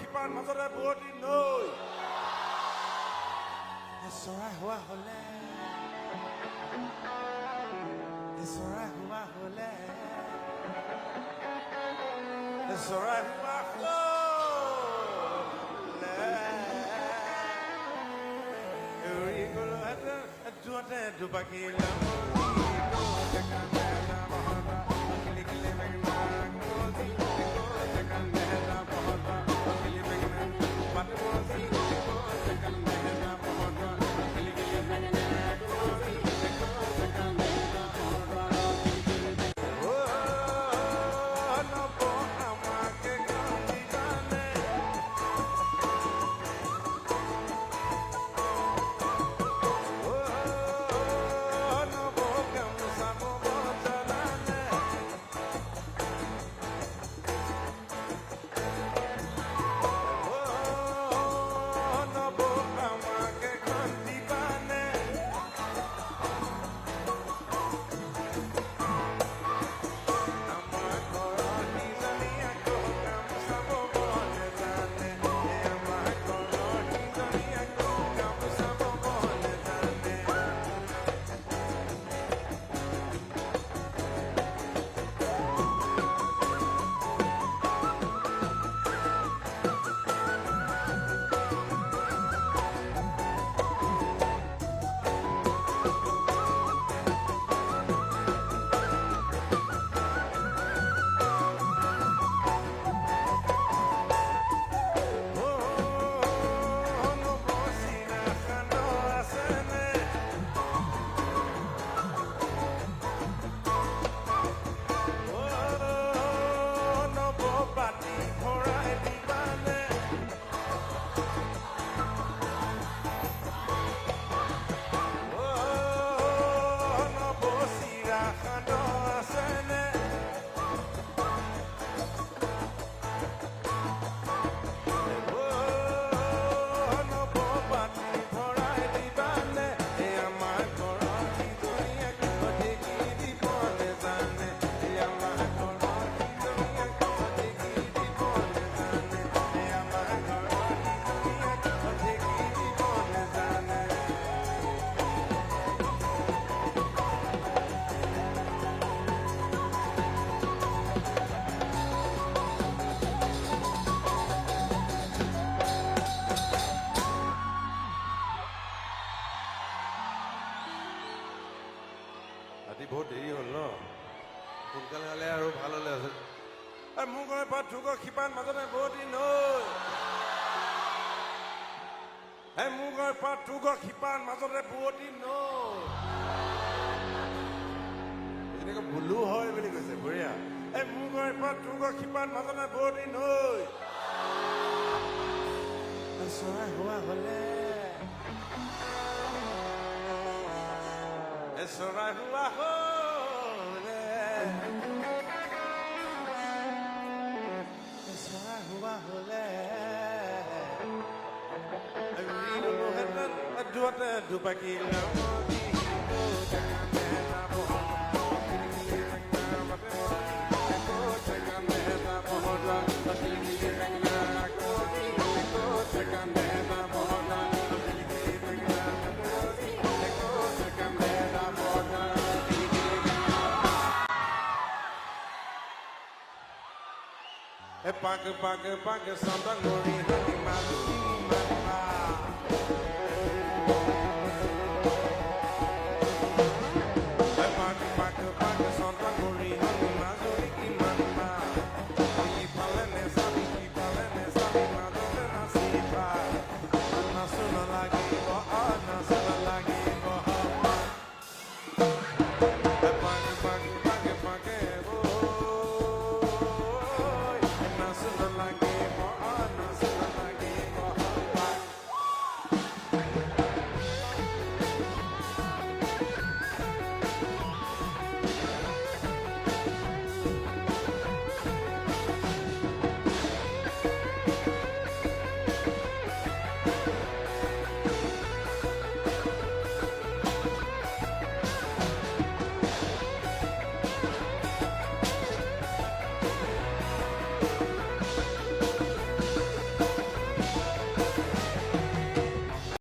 শিপাৰ মাজতে বুৱতী নৈ চৰাই হোৱা হলে চৰাই হোৱা হলে চৰাই হোৱা হলে গলো দুৱাতে দুবাকি বহুত দেৰি হ'ল ন সোনকালে হ'লে আৰু ভাল হ'লে আছে আৰু মোৰ ঘৰৰ পৰা ঠুকৰ শিপাৰ মাজতে বুৱতী নৈ মোৰ ঘৰৰ পৰা ঠুকৰ শিপাৰ মাজতে বুৱতী নৈ এনেকৈ ভুলো হয় বুলি কৈছে বঢ়িয়া মোৰ ঘৰৰ পৰা ঠুকৰ শিপাৰ মাজতে বুৱতী নৈ চৰাই হোৱা হলে চৰাই হোৱা হলে চৰাই হোৱা হলে দুৱাতে দুবাকি Paga, paga, paga, Santa Glória,